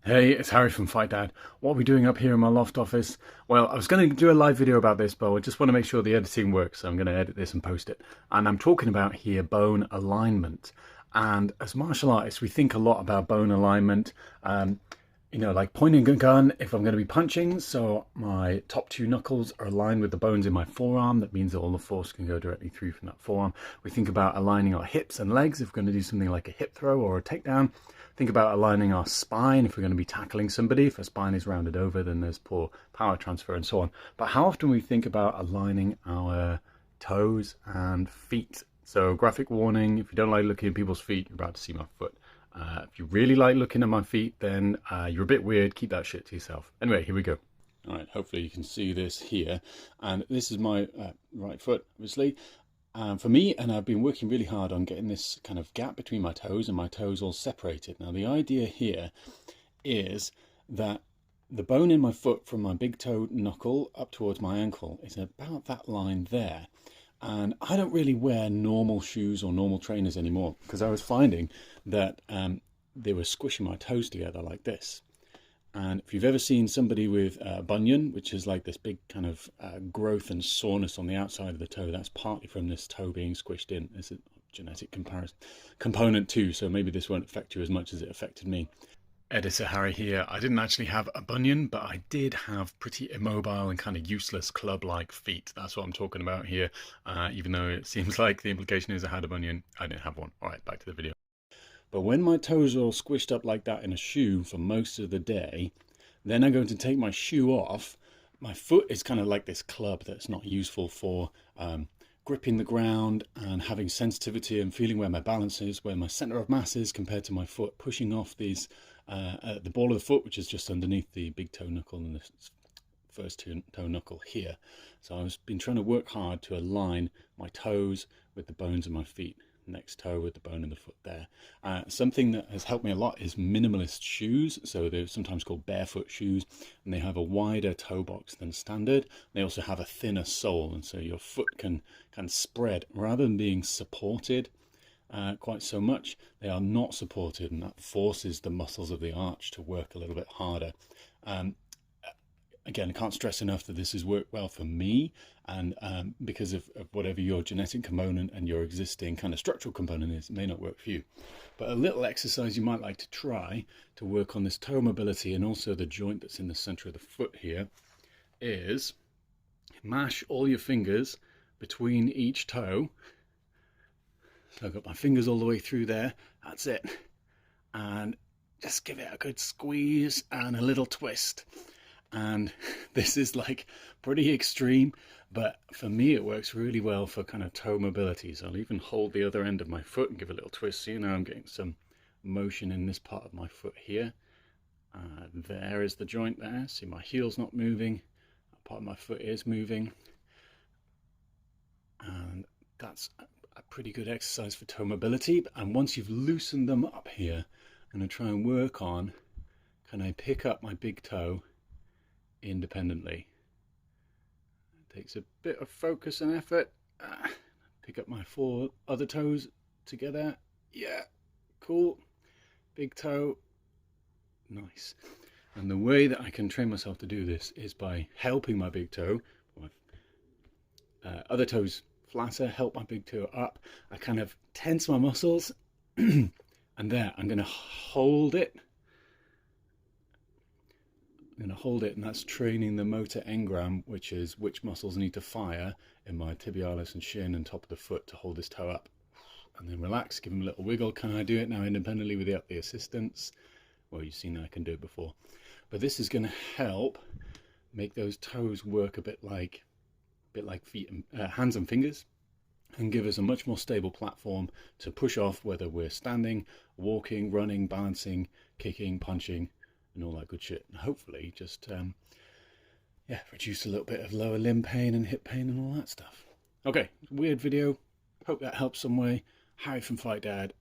Hey, it's Harry from Fight Dad. What are we doing up here in my loft office? Well, I was going to do a live video about this, but I just want to make sure the editing works, so I'm going to edit this and post it. And I'm talking about here bone alignment. And as martial artists, we think a lot about bone alignment. Like pointing a gun if I'm going to be punching, so my top two knuckles are aligned with the bones in my forearm. That means that all the force can go directly through from that forearm. We think about aligning our hips and legs if we're going to do something like a hip throw or a takedown. Think about aligning our spine if we're going to be tackling somebody. If our spine is rounded over, then there's poor power transfer and so on. But how often we think about aligning our toes and feet? So graphic warning, if you don't like looking at people's feet, you're about to see my foot. If you really like looking at my feet, then you're a bit weird. Keep that shit to yourself. Anyway, here we go. All right, hopefully you can see this here. And this is my right foot, obviously. For me, and I've been working really hard on getting this kind of gap between my toes and my toes all separated. Now, the idea here is that the bone in my foot from my big toe knuckle up towards my ankle is about that line there. And I don't really wear normal shoes or normal trainers anymore because I was finding that they were squishing my toes together like this. And if you've ever seen somebody with a bunion, which is like this big kind of growth and soreness on the outside of the toe, that's partly from this toe being squished in. It's a genetic component too, so maybe this won't affect you as much as it affected me. Editor Harry here. I didn't actually have a bunion, but I did have pretty immobile and kind of useless club-like feet. That's what I'm talking about here. Even though it seems like the implication is I had a bunion, I didn't have one. All right, back to the video. But when my toes are all squished up like that in a shoe for most of the day, then I'm going to take my shoe off. My foot is kind of like this club that's not useful for gripping the ground and having sensitivity and feeling where my balance is, where my center of mass is compared to my foot, pushing off these the ball of the foot, which is just underneath the big toe knuckle and the first toe knuckle here. So I've been trying to work hard to align my toes with the bones of my feet. Next toe with the bone in the foot there. Something that has helped me a lot is minimalist shoes. So they're sometimes called barefoot shoes, and they have a wider toe box than standard. They also have a thinner sole, and so your foot can spread rather than being supported quite so much. They are not supported, and that forces the muscles of the arch to work a little bit harder. Again, I can't stress enough that this has worked well for me, and because of whatever your genetic component and your existing kind of structural component is, it may not work for you. But a little exercise you might like to try to work on this toe mobility and also the joint that's in the center of the foot here is mash all your fingers between each toe. So I've got my fingers all the way through there. That's it. And just give it a good squeeze and a little twist. And this is like pretty extreme, but for me it works really well for kind of toe mobility. So I'll even hold the other end of my foot and give a little twist. So you know I'm getting some motion in this part of my foot here. There is the joint there. See, my heel's not moving. That part of my foot is moving. And that's a pretty good exercise for toe mobility. And once you've loosened them up here, I'm going to try and work on, can I pick up my big toe independently? It takes a bit of focus and effort. Pick up my 4 other toes together. Yeah, cool. Big toe. Nice. And the way that I can train myself to do this is by helping my big toe, my other toes flatter, help my big toe up. I kind of tense my muscles and there I'm going to hold it. I'm going to hold it, and that's training the motor engram, which is which muscles need to fire in my tibialis and shin and top of the foot to hold this toe up. And then relax, give them a little wiggle. Can I do it now independently without the assistance? Well, you've seen I can do it before. But this is going to help make those toes work a bit like feet and hands and fingers, and give us a much more stable platform to push off, whether we're standing, walking, running, balancing, kicking, punching, and all that good shit. And hopefully just reduce a little bit of lower limb pain and hip pain and all that stuff. Okay, weird video. Hope that helps some way. Harry from Fight Dad,